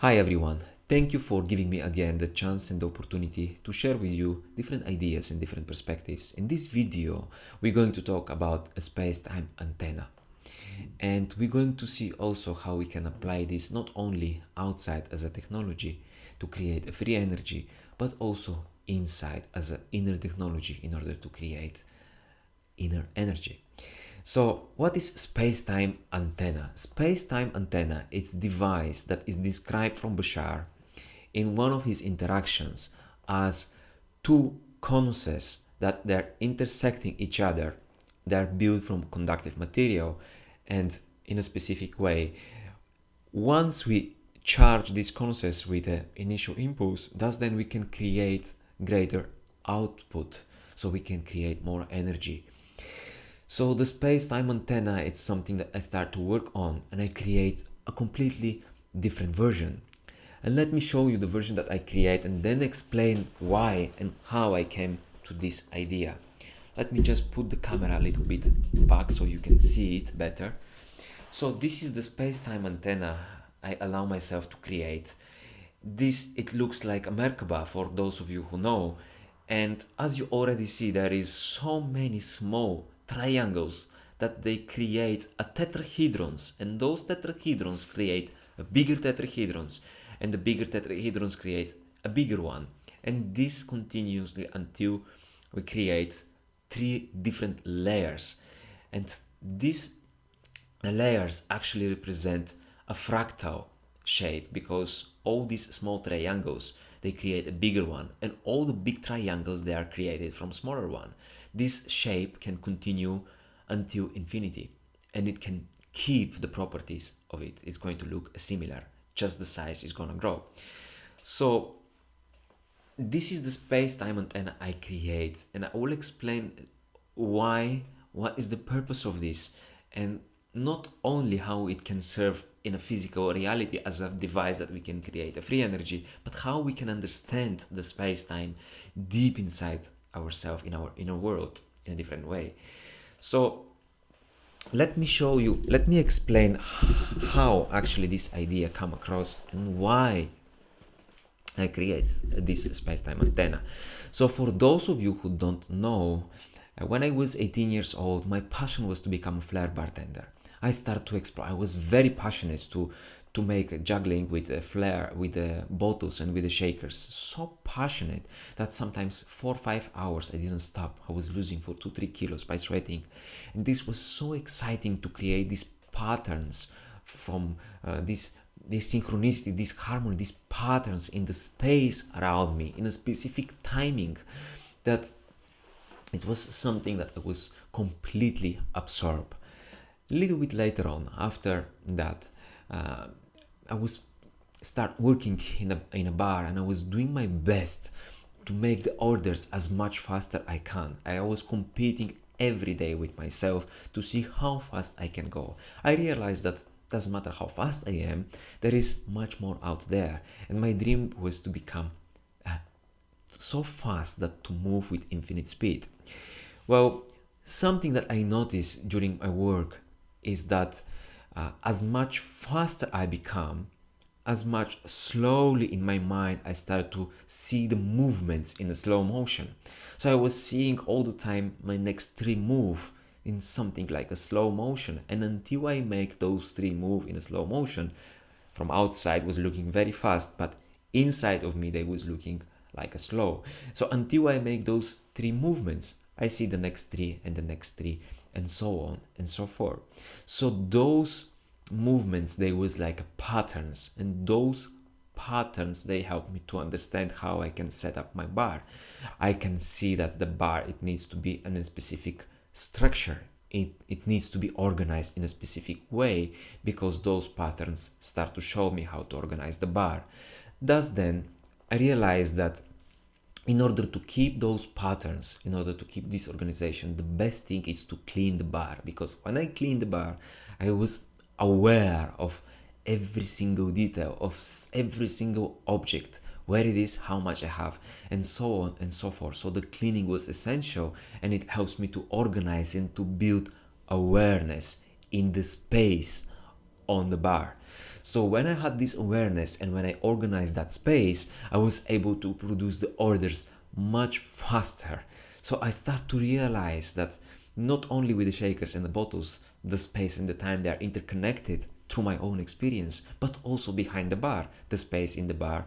Hi everyone, thank you for giving me again the chance and the opportunity to share with you different ideas and different perspectives. In this video, we're going to talk about a space-time antenna. And we're going to see also how we can apply this not only outside as a technology to create a free energy, but also inside as an inner technology in order to create inner energy. So what is space-time antenna? Space-time antenna, it's a device that is described from Bashar in one of his interactions as two conuses that they're intersecting each other. They're built from conductive material and in a specific way. Once we charge these conuses with an initial impulse, thus then we can create greater output. So we can create more energy. So the space-time antenna, it's something that I start to work on and I create a completely different version. And let me show you the version that I create and then explain why and how I came to this idea. Let me just put the camera a little bit back so you can see it better. So this is the space-time antenna I allow myself to create. It looks like a Merkaba for those of you who know. And as you already see, there is so many small triangles that they create a tetrahedrons, and those tetrahedrons create a bigger tetrahedrons, and the bigger tetrahedrons create a bigger one, and this continuously until we create three different layers. And these layers actually represent a fractal shape because all these small triangles, they create a bigger one, and all the big triangles, they are created from smaller one. This shape can continue until infinity, and it can keep the properties of it. It's going to look similar, just the size is going to grow. So this is the space-time antenna I create, and I will explain why, what is the purpose of this, and not only how it can serve in a physical reality as a device that we can create a free energy, but how we can understand the space-time deep inside ourselves, in our inner world, in a different way. So let me show you, let me explain how actually this idea come across and why I create this space-time antenna. So for those of you who don't know, when I was 18 years old, my passion was to become a flair bartender. I started to explore. I was very passionate to make juggling with the flair, with the bottles and with the shakers. So passionate that sometimes 4 or 5 hours I didn't stop. I was losing for 2-3 kilos by sweating, and this was so exciting to create these patterns from this synchronicity, this harmony, these patterns in the space around me in a specific timing, that it was something that I was completely absorbed. A little bit later on, after that, I was start working in a bar, and I was doing my best to make the orders as much faster I can. I was competing every day with myself to see how fast I can go. I realized that doesn't matter how fast I am, there is much more out there, and my dream was to become so fast that to move with infinite speed. Well, something that I noticed during my work is that as much faster I become, as much slowly in my mind I started to see the movements in a slow motion. So I was seeing all the time my next three move in something like a slow motion, and until I make those three move in a slow motion, from outside was looking very fast, but inside of me they was looking like a slow. So until I make those three movements, I see the next three and the next three, and so on and so forth. So those movements, they was like patterns, and those patterns, they help me to understand how I can set up my bar. I can see that the bar, it needs to be in a specific structure. It needs to be organized in a specific way, because those patterns start to show me how to organize the bar. Thus then, I realized that in order to keep those patterns, in order to keep this organization, the best thing is to clean the bar. Because when I clean the bar, I was aware of every single detail, of every single object, where it is, how much I have, and so on and so forth. So the cleaning was essential, and it helps me to organize and to build awareness in the space on the bar. So when I had this awareness and when I organized that space, I was able to produce the orders much faster. So I start to realize that not only with the shakers and the bottles, the space and the time, they are interconnected through my own experience, but also behind the bar, the space in the bar.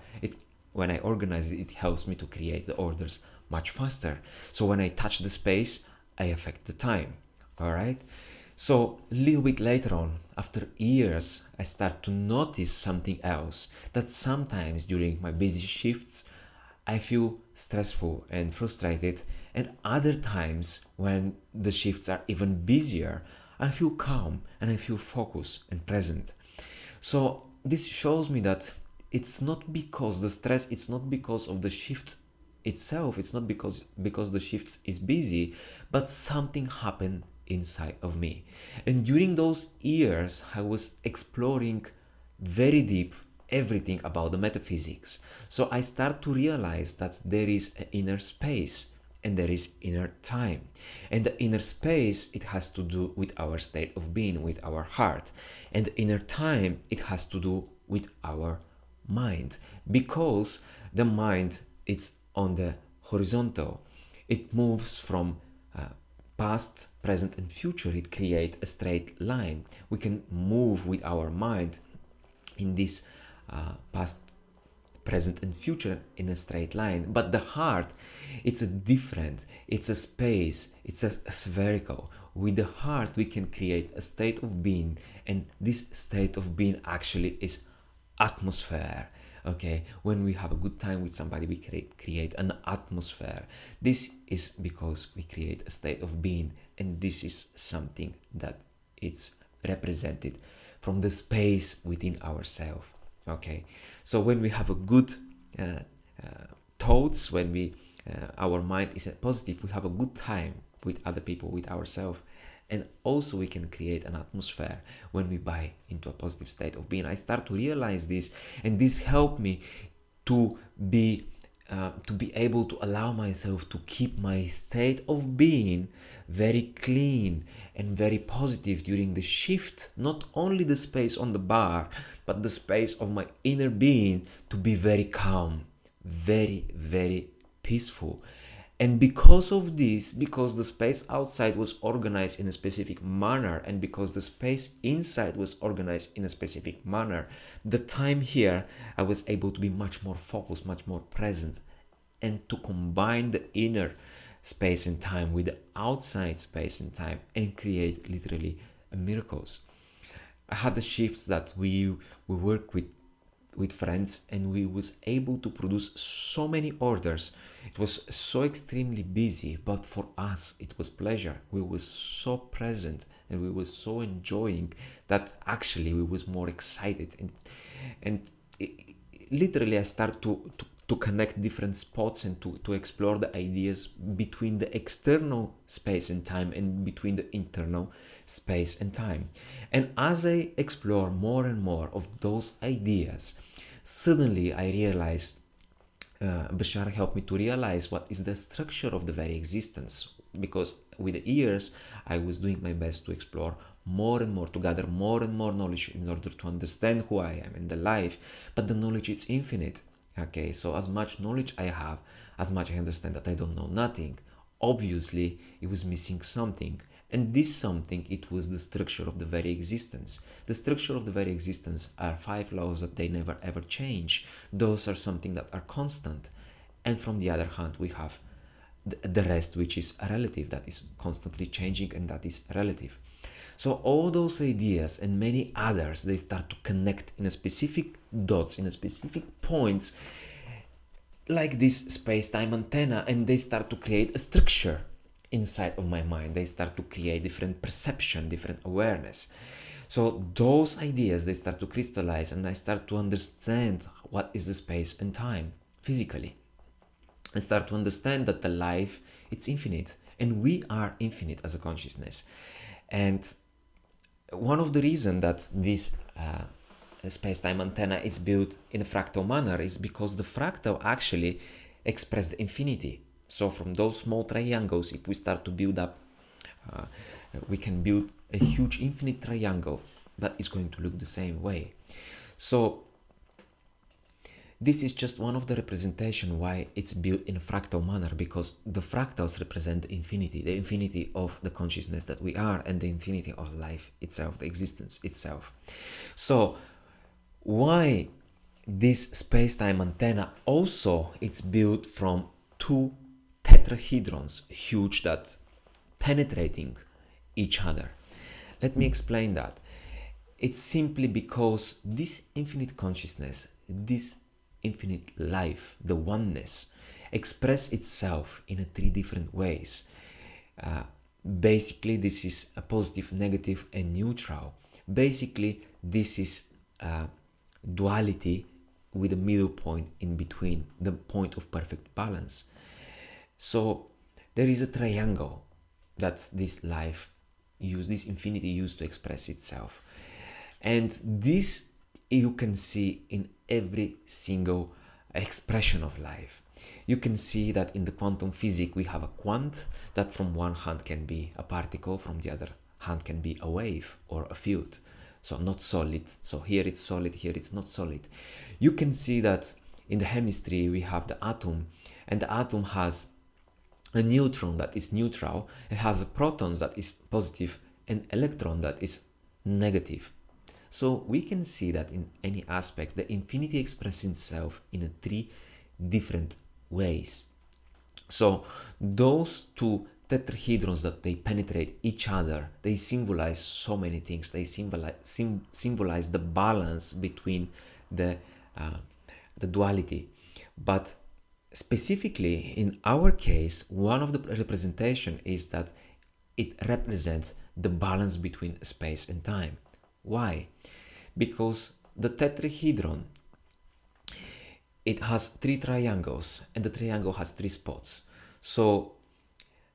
When I organize it, it helps me to create the orders much faster. So when I touch the space, I affect the time. All right. So a little bit later on, after years, I start to notice something else, that sometimes during my busy shifts, I feel stressful and frustrated, and other times when the shifts are even busier, I feel calm and I feel focused and present. So this shows me that it's not because the stress, it's not because of the shift itself, it's not because the shift is busy, but something happened inside of me. And during those years, I was exploring very deep everything about the metaphysics. So I start to realize that there is an inner space and there is inner time. And the inner space, it has to do with our state of being, with our heart. And the inner time, it has to do with our mind, because the mind is on the horizontal. It moves from past, present and future. It creates a straight line. We can move with our mind in this past, present and future in a straight line, but the heart, it's a different, it's a space, it's a spherical. With the heart we can create a state of being, and this state of being actually is atmosphere. Okay, when we have a good time with somebody, we create an atmosphere. This is because we create a state of being, and this is something that it's represented from the space within ourselves. Okay, so when we have a good thoughts, when we our mind is positive, we have a good time with other people, with ourselves, and also we can create an atmosphere when we buy into a positive state of being. I start to realize this, and this helped me to be able to allow myself to keep my state of being very clean and very positive during the shift, not only the space on the bar, but the space of my inner being to be very calm, very, very peaceful. And because of this, because the space outside was organized in a specific manner, and because the space inside was organized in a specific manner, the time here, I was able to be much more focused, much more present, and to combine the inner space and time with the outside space and time and create literally miracles. I had the shifts that we work with friends, and we was able to produce so many orders. It was so extremely busy, but for us it was pleasure. We was so present and we was so enjoying that actually we was more excited, and literally I start to connect different spots and to explore the ideas between the external space and time and between the internal space and time. And as I explore more and more of those ideas, suddenly I realized, Bashar helped me to realize what is the structure of the very existence, because with the years I was doing my best to explore more and more, to gather more and more knowledge in order to understand who I am in the life. But the knowledge is infinite. Okay, so as much knowledge I have, as much I understand that I don't know nothing. Obviously, it was missing something. And this something, it was the structure of the very existence. The structure of the very existence are 5 laws that they never ever change. Those are something that are constant. And from the other hand, we have the rest, which is relative, that is constantly changing, and that is relative. So all those ideas and many others, they start to connect in a specific dots, in a specific points, like this space-time antenna, and they start to create a structure inside of my mind. They start to create different perception, different awareness. So those ideas, they start to crystallize, and I start to understand what is the space and time physically. I start to understand that the life, it's infinite, and we are infinite as a consciousness. And one of the reasons that this space-time antenna is built in a fractal manner is because the fractal actually expresses the infinity. So from those small triangles, if we start to build up, we can build a huge infinite triangle but it's going to look the same way. So this is just one of the representation why it's built in a fractal manner, because the fractals represent the infinity of the consciousness that we are, and the infinity of life itself, the existence itself. So why this space-time antenna also, it's built from two tetrahedrons, huge, that penetrating each other. Let me explain that. It's simply because this infinite consciousness, this infinite life, the oneness, express itself in three different ways. Basically, this is a positive, negative, and neutral. Basically, this is duality with a middle point in between, the point of perfect balance. So there is a triangle that this life use, this infinity used to express itself. And this you can see in every single expression of life. You can see that in the quantum physics we have a quant that from one hand can be a particle, from the other hand can be a wave or a field. So not solid. So here it's solid, here it's not solid. You can see that in the chemistry we have the atom, and the atom has a neutron that is neutral, it has a proton that is positive, and electron that is negative. So we can see that in any aspect, the infinity expresses itself in three different ways. So those two tetrahedrons that they penetrate each other, they symbolize so many things. They symbolize the balance between the duality. But specifically in our case, one of the representation is that it represents the balance between space and time. Why? Because the tetrahedron, it has three triangles, and the triangle has three spots. So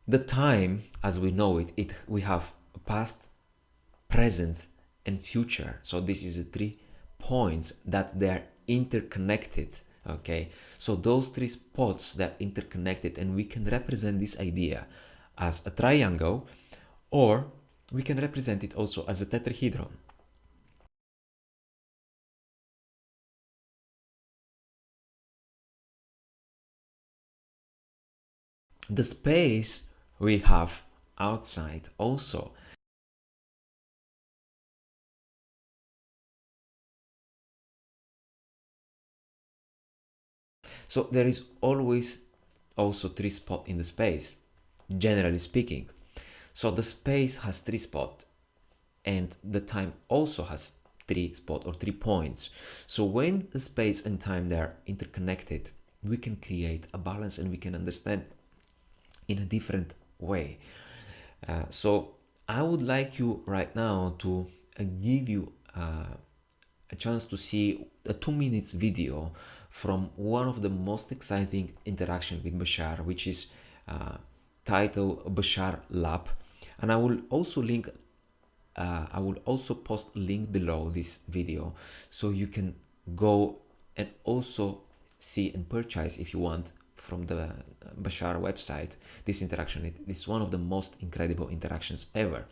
the time, as we know it, we have past, present, and future. So this is the 3 points that they're interconnected. Okay, so those 3 spots, they're interconnected, and we can represent this idea as a triangle, or we can represent it also as a tetrahedron. The space we have outside also. So there is always also 3 spots in the space, generally speaking. So the space has 3 spots, and the time also has 3 spots or 3 points. So when the space and time, they are interconnected, we can create a balance, and we can understand in a different way. So I would like you right now to give you a chance to see a 2 minutes video from one of the most exciting interaction with Bashar, which is titled Bashar Lab, and I will also link I will also post a link below this video, so you can go and also see and purchase, if you want, from the Bashar website, this interaction. It is one of the most incredible interactions ever.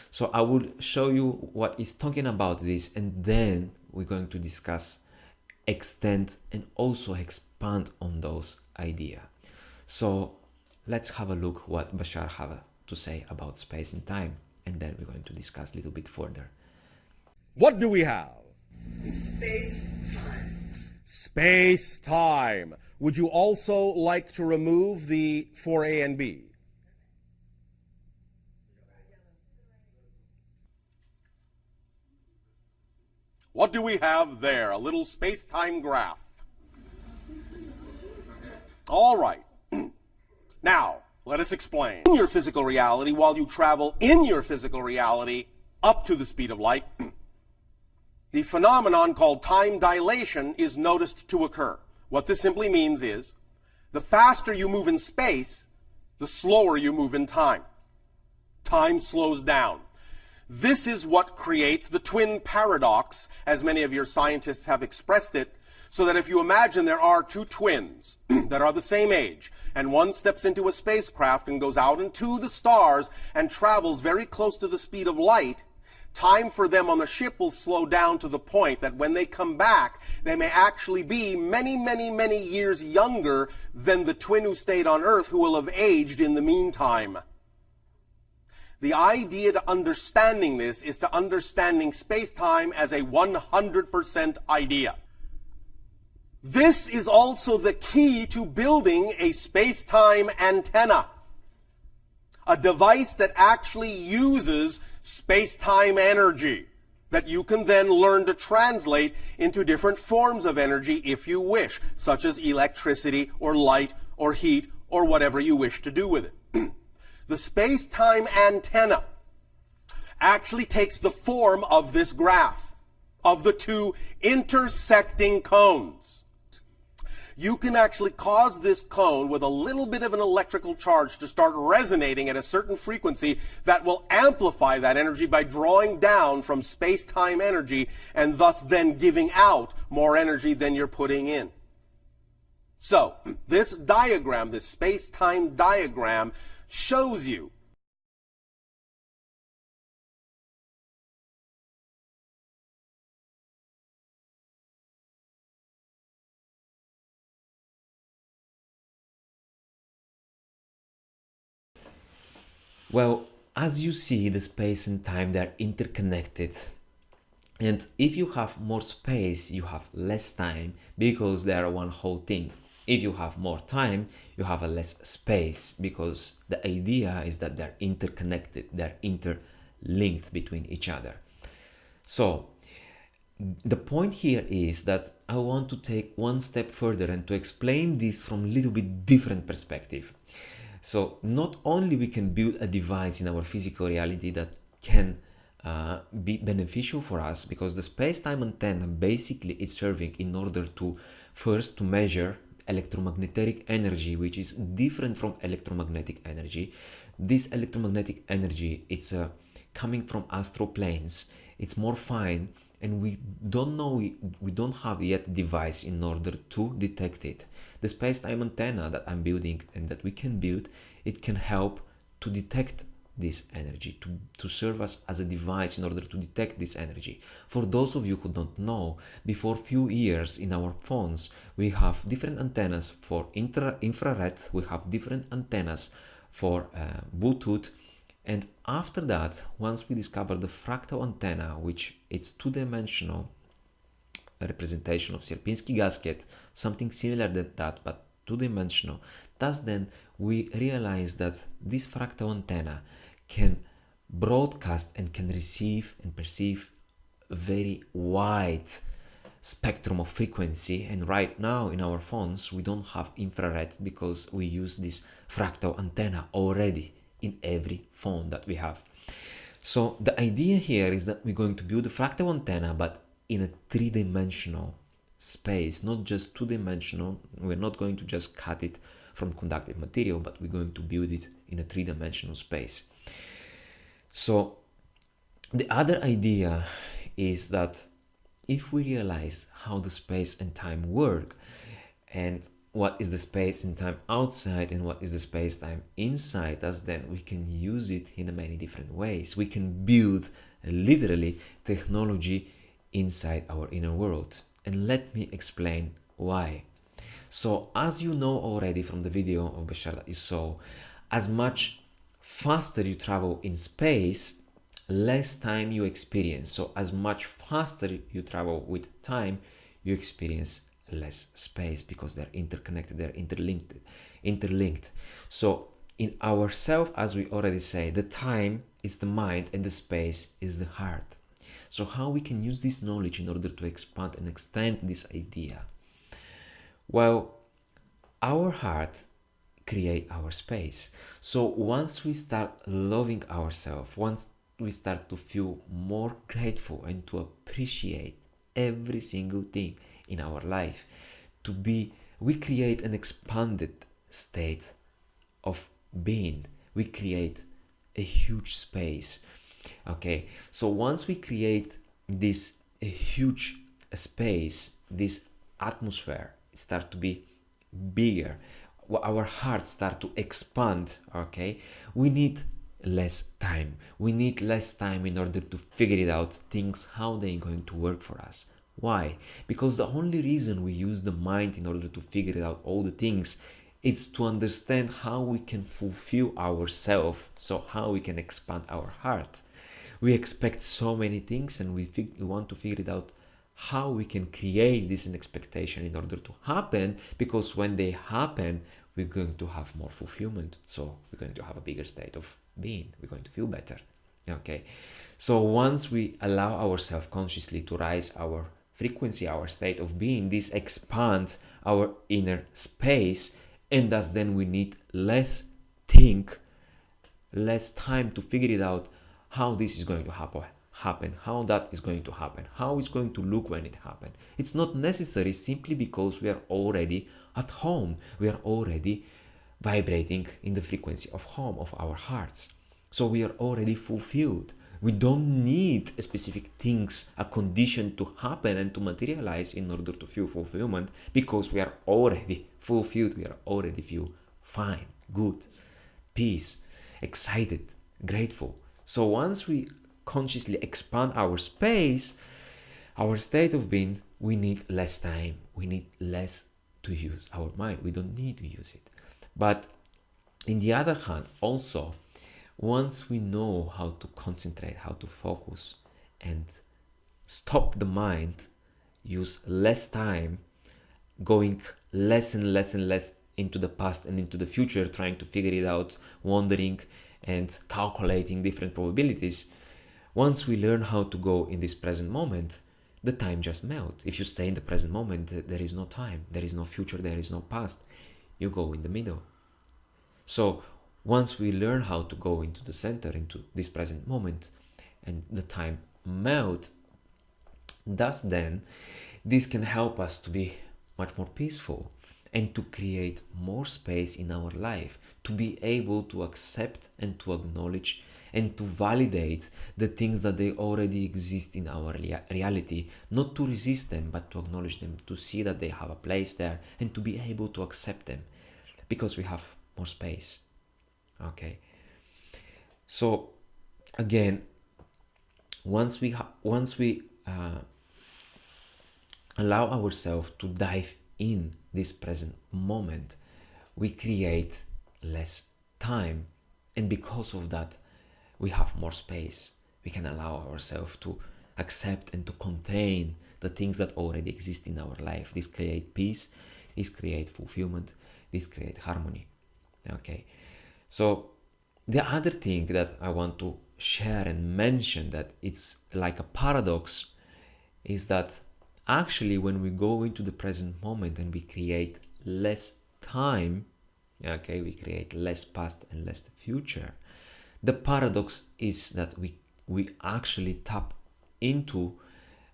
So I will show you what is talking about this, and then we're going to discuss, extend, and also expand on those ideas. So let's have a look what Bashar have to say about space and time, and then we're going to discuss a little bit further. What do we have? Space-time. Space-time. Would you also like to remove the 4A and B? What do we have there? A little space-time graph. All right. Now, let us explain. In your physical reality, while you travel in your physical reality up to the speed of light, the phenomenon called time dilation is noticed to occur. What this simply means is, the faster you move in space, the slower you move in time. Time slows down. This is what creates the twin paradox, as many of your scientists have expressed it, so that if you imagine there are 2 twins that are the same age, and one steps into a spacecraft and goes out into the stars and travels very close to the speed of light, time for them on the ship will slow down to the point that when they come back, they may actually be many, many, many years younger than the twin who stayed on Earth, who will have aged in the meantime. The idea to understanding this is to understanding space-time as a 100% idea. This is also the key to building a space-time antenna, a device that actually uses space-time energy that you can then learn to translate into different forms of energy if you wish, such as electricity or light or heat or whatever you wish to do with it. The space-time antenna actually takes the form of this graph, of the two intersecting cones. You can actually cause this cone with a little bit of an electrical charge to start resonating at a certain frequency that will amplify that energy by drawing down from space-time energy and thus then giving out more energy than you're putting in. So, this diagram, this space-time diagram, shows you well, as you see, the space and time, they're interconnected. And if you have more space, you have less time because they are one whole thing. If you have more time, you have a less space because the idea is that they're interconnected, they're interlinked between each other. So the point here is that I want to take one step further and to explain this from a little bit different perspective. So not only we can build a device in our physical reality that can be beneficial for us, because the space-time antenna basically is serving in order to first to measure electromagnetic energy, which is different from electromagnetic energy. This electromagnetic energy, it's coming from astral planes. It's more fine, and we don't know, we don't have yet a device in order to detect it. The space-time antenna that I'm building and that we can build, it can help to detect this energy, to serve us as a device in order to detect this energy. For those of you who don't know, before few years in our phones, we have different antennas for infrared, we have different antennas for Bluetooth, and after that, once we discovered the fractal antenna, which it's two-dimensional representation of Sierpinski gasket, something similar to that, but two-dimensional, thus then we realized that this fractal antenna can broadcast and can receive and perceive a very wide spectrum of frequency. And right now in our phones we don't have infrared because we use this fractal antenna already in every phone that we have. So the idea here is that we're going to build a fractal antenna but in a three-dimensional space, not just two-dimensional. We're not going to just cut it from conductive material, but we're going to build it in a three-dimensional space. So the other idea is that if we realize how the space and time work and what is the space and time outside and what is the space-time inside us, then we can use it in many different ways. We can build literally technology inside our inner world. And let me explain why. So as you know already from the video of Bashar that you saw, as much faster you travel in space, less time you experience. So as much faster you travel with time, you experience less space because they're interconnected, they're interlinked. So in ourself, as we already say, the time is the mind and the space is the heart. So how we can use this knowledge in order to expand and extend this idea? Well, our heart create our space. So once we start loving ourselves, once we start to feel more grateful and to appreciate every single thing in our life, we create an expanded state of being. We create a huge space. Okay, so once we create this huge space, this atmosphere, it starts to be bigger, our hearts start to expand. Okay, we need less time. We need less time in order to figure it out, things, how they're going to work for us. Why? Because the only reason we use the mind in order to figure it out all the things is to understand how we can fulfill ourselves, so how we can expand our heart. We expect so many things and we want to figure it out how we can create this expectation in order to happen, because when they happen, we're going to have more fulfillment. So we're going to have a bigger state of being. We're going to feel better. Okay. So once we allow ourselves consciously to rise our frequency, our state of being, this expands our inner space, and thus then we need less time to figure it out how this is going to happen, how that is going to happen, how it's going to look when it happens. It's not necessary, simply because we are already at home. We are already vibrating in the frequency of home, of our hearts. So we are already fulfilled. We don't need specific things, a condition to happen and to materialize in order to feel fulfillment, because we are already fulfilled. We are already feel fine, good, peace, excited, grateful. So once we consciously expand our space, our state of being, we need less time. We need less to use our mind. We don't need to use it. But in the other hand, also, once we know how to concentrate, how to focus and stop the mind, use less time, going less and less and less into the past and into the future, trying to figure it out, wondering and calculating different probabilities. Once we learn how to go in this present moment, the time just melts. If you stay in the present moment, there is no time, there is no future, there is no past. You go in the middle. So once we learn how to go into the center, into this present moment, and the time melt, thus then, this can help us to be much more peaceful and to create more space in our life, to be able to accept and to acknowledge and to validate the things that they already exist in our reality, not to resist them, but to acknowledge them, to see that they have a place there, and to be able to accept them, because we have more space. Okay. So again, once we allow ourselves to dive in this present moment, we create less time, and because of that, we have more space. We can allow ourselves to accept and to contain the things that already exist in our life. This create peace, this create fulfillment, this create harmony. Okay. So the other thing that I want to share and mention, that it's like a paradox, is that actually when we go into the present moment and we create less time, okay, we create less past and less future. The paradox is that we actually tap into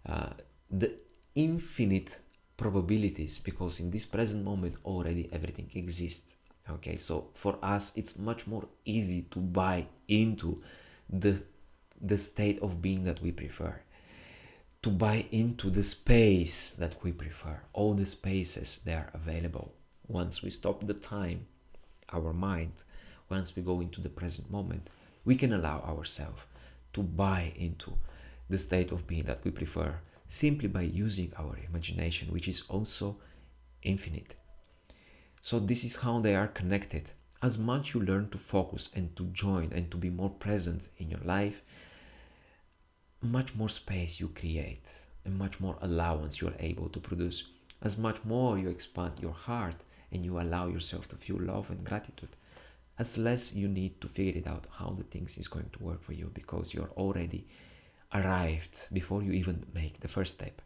the infinite probabilities, because in this present moment already everything exists. Okay, so for us it's much more easy to buy into the state of being that we prefer, to buy into the space that we prefer. All the spaces, they are available. Once we stop the time, our mind, once we go into the present moment, we can allow ourselves to buy into the state of being that we prefer, simply by using our imagination, which is also infinite. So this is how they are connected. As much you learn to focus and to join and to be more present in your life, much more space you create and much more allowance you are able to produce. As much more you expand your heart and you allow yourself to feel love and gratitude, as less you need to figure it out how the things is going to work for you, because you're already arrived before you even make the first step.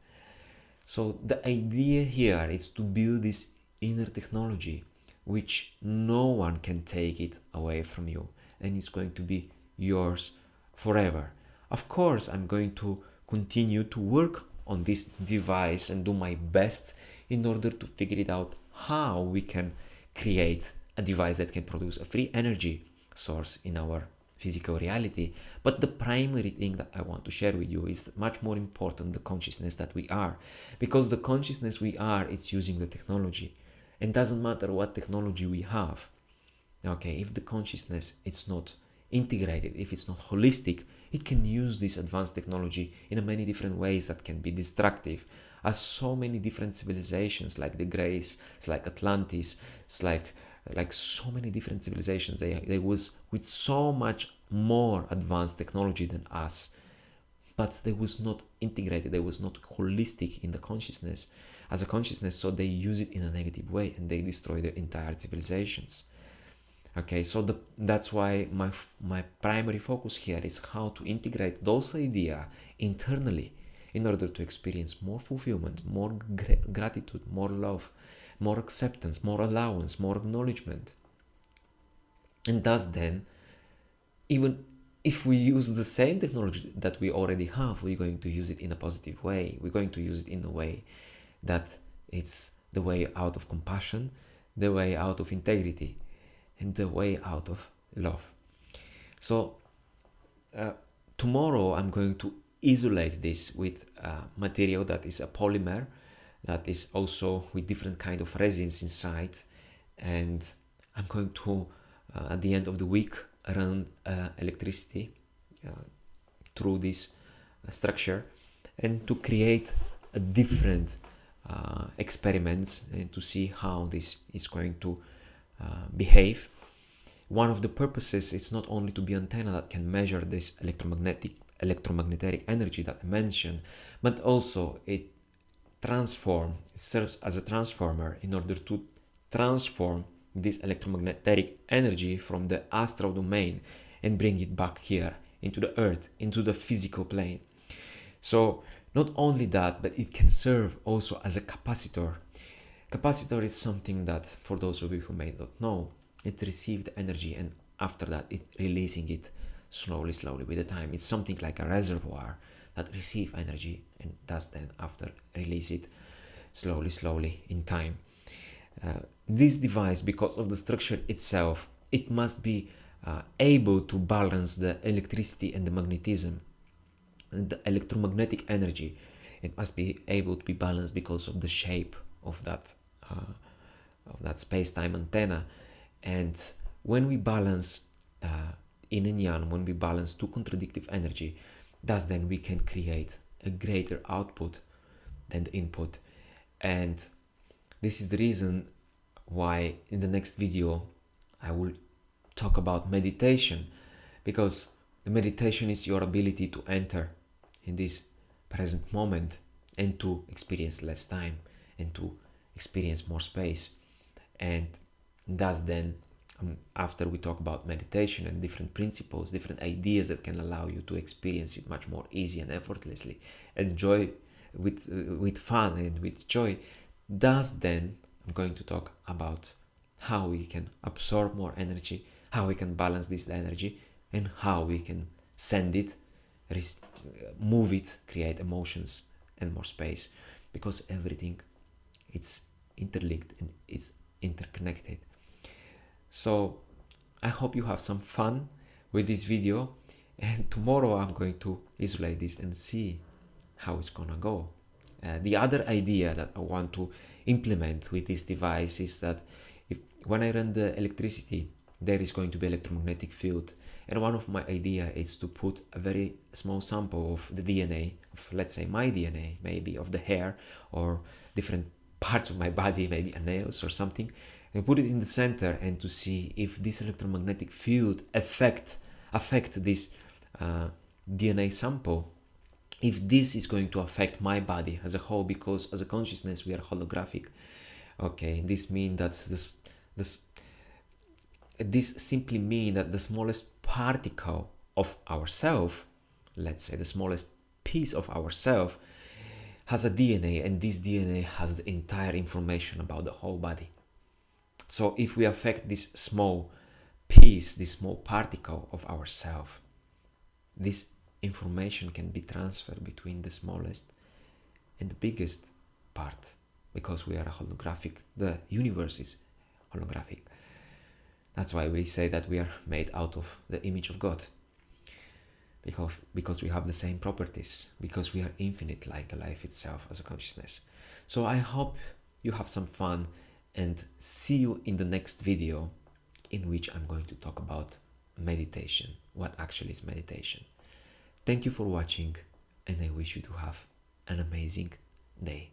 So the idea here is to build this inner technology which no one can take it away from you, and it's going to be yours forever. Of course, I'm going to continue to work on this device and do my best in order to figure it out how we can create a device that can produce a free energy source in our physical reality. But the primary thing that I want to share with you is much more important, the consciousness that we are. Because the consciousness we are, it's using the technology. And doesn't matter what technology we have. Okay, if the consciousness is not integrated, if it's not holistic, it can use this advanced technology in many different ways that can be destructive. As so many different civilizations, like the Greys, it's like Atlantis, it's like so many different civilizations, they was with so much more advanced technology than us, but they was not integrated, they was not holistic in the consciousness as a consciousness, so they use it in a negative way and they destroy their entire civilizations. Okay, so that's why my primary focus here is how to integrate those ideas internally in order to experience more fulfillment, more gratitude, more love, more acceptance, more allowance, more acknowledgement. And thus then, even if we use the same technology that we already have, we're going to use it in a positive way. We're going to use it in a way that it's the way out of compassion, the way out of integrity, and the way out of love. So tomorrow I'm going to isolate this with material that is a polymer, that is also with different kind of resins inside, and I'm going to at the end of the week run electricity through this structure, and to create a different experiments and to see how this is going to behave. One of the purposes is not only to be antenna that can measure this electromagnetic energy that I mentioned, but also it serves as a transformer in order to transform this electromagnetic energy from the astral domain and bring it back here into the earth, into the physical plane. So not only that, but it can serve also as a capacitor. Capacitor is something that, for those of you who may not know, it received energy and after that it releasing it slowly with the time. It's something like a reservoir that receive energy and thus then after release it slowly in time. This device, because of the structure itself, it must be able to balance the electricity and the magnetism and the electromagnetic energy. It must be able to be balanced because of the shape of that space-time antenna. And when we balance yin and yang, when we balance two contradictive energy, thus then we can create a greater output than the input. And this is the reason why in the next video I will talk about meditation, because the meditation is your ability to enter in this present moment and to experience less time and to experience more space. And thus then, after we talk about meditation and different principles, different ideas that can allow you to experience it much more easy and effortlessly, enjoy with fun and with joy, thus then I'm going to talk about how we can absorb more energy, how we can balance this energy, and how we can send it, move it, create emotions and more space, because everything it's interlinked and it's interconnected. So I hope you have some fun with this video, and tomorrow I'm going to isolate this and see how it's gonna go. The other idea that I want to implement with this device is that when I run the electricity, there is going to be electromagnetic field, and one of my idea is to put a very small sample of the DNA, of let's say my DNA, maybe of the hair or different parts of my body, maybe a nails or something, and put it in the center and to see if this electromagnetic field affect this DNA sample, if this is going to affect my body as a whole, because as a consciousness we are holographic. Okay, this means that this simply means that the smallest particle of ourself, let's say the smallest piece of ourself, has a DNA, and this DNA has the entire information about the whole body. So if we affect this small piece, this small particle of ourself, this information can be transferred between the smallest and the biggest part, because we are holographic. The universe is holographic. That's why we say that we are made out of the image of God, because we have the same properties, because we are infinite like the life itself as a consciousness. So I hope you have some fun, and see you in the next video, in which I'm going to talk about meditation, what actually is meditation. Thank you for watching, and I wish you to have an amazing day.